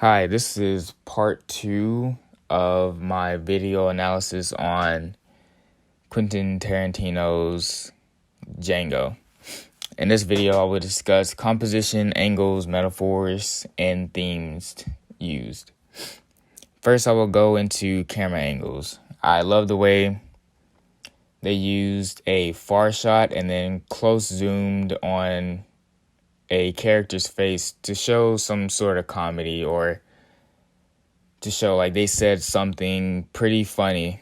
Hi, this is part 2 of my video analysis on Quentin Tarantino's Django. In this video, I will discuss composition, angles, metaphors, and themes used. First, I will go into camera angles. I love the way they used a far shot and then close zoomed on a character's face to show some sort of comedy, or to show like they said something pretty funny.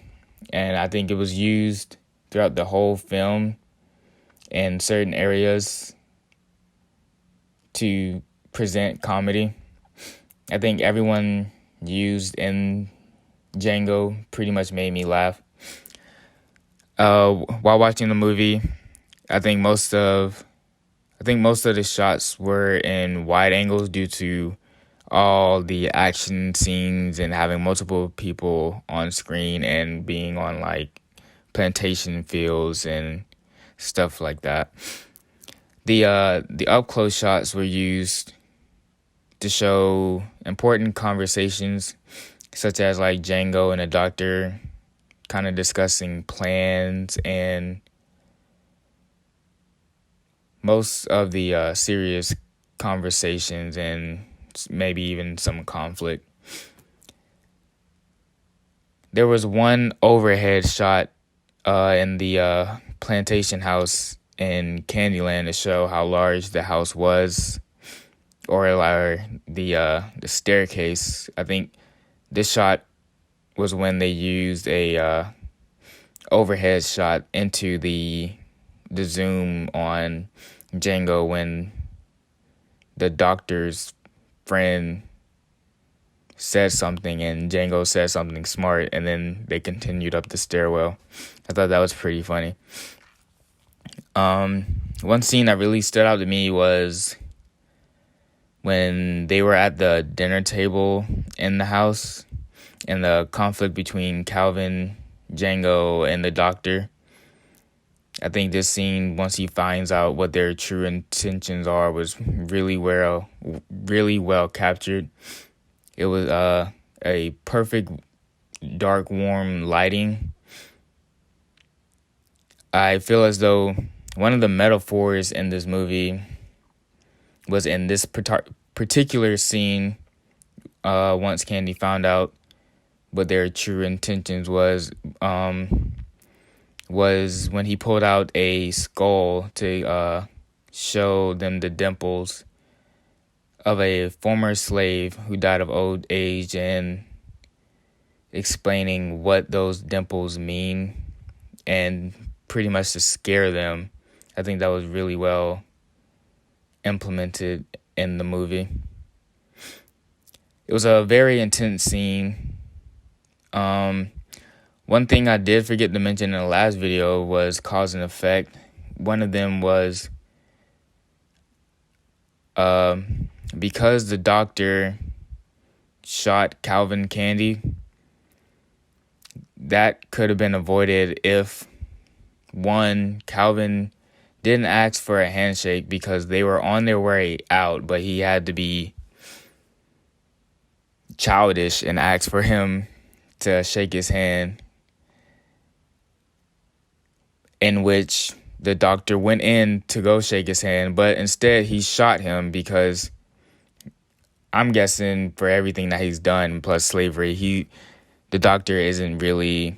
And I think it was used throughout the whole film in certain areas to present comedy. I think everyone used in Django pretty much made me laugh. While watching the movie, I think most of the shots were in wide angles due to all the action scenes and having multiple people on screen and being on like plantation fields and stuff like that. The up close shots were used to show important conversations, such as like Django and the doctor kind of discussing plans and most of the serious conversations and maybe even some conflict. There was one overhead shot in the plantation house in Candyland to show how large the house was, or the staircase. I think this shot was when they used a overhead shot into the zoom on Django when the doctor's friend said something and Django said something smart, and then they continued up the stairwell. I thought that was pretty funny. One scene that really stood out to me was when they were at the dinner table in the house and the conflict between Calvin, Django, and the doctor. I think this scene, once he finds out what their true intentions are, was really well captured. It was a perfect dark, warm lighting. I feel as though one of the metaphors in this movie was in this particular scene. Once Candy found out what their true intentions was when he pulled out a skull to show them the dimples of a former slave who died of old age, and explaining what those dimples mean and pretty much to scare them. I think that was really well implemented in the movie. It was a very intense scene. One thing I did forget to mention in the last video was cause and effect. One of them was because the doctor shot Calvin Candy, that could have been avoided if, one, Calvin didn't ask for a handshake because they were on their way out, but he had to be childish and ask for him to shake his hand, in which the doctor went in to go shake his hand, but instead he shot him because I'm guessing for everything that he's done, plus slavery, the doctor isn't really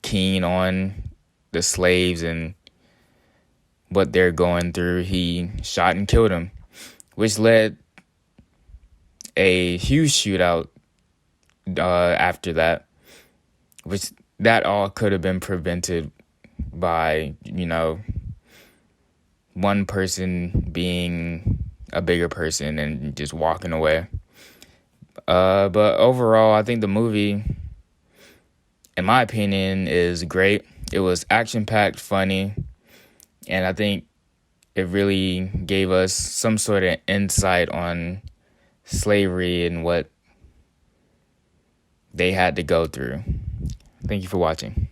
keen on the slaves and what they're going through. He shot and killed him, which led a huge shootout after that, which that all could have been prevented by, one person being a bigger person and just walking away. But overall, I think the movie, in my opinion, is great. It was action-packed, funny, and I think it really gave us some sort of insight on slavery and what they had to go through. Thank you for watching.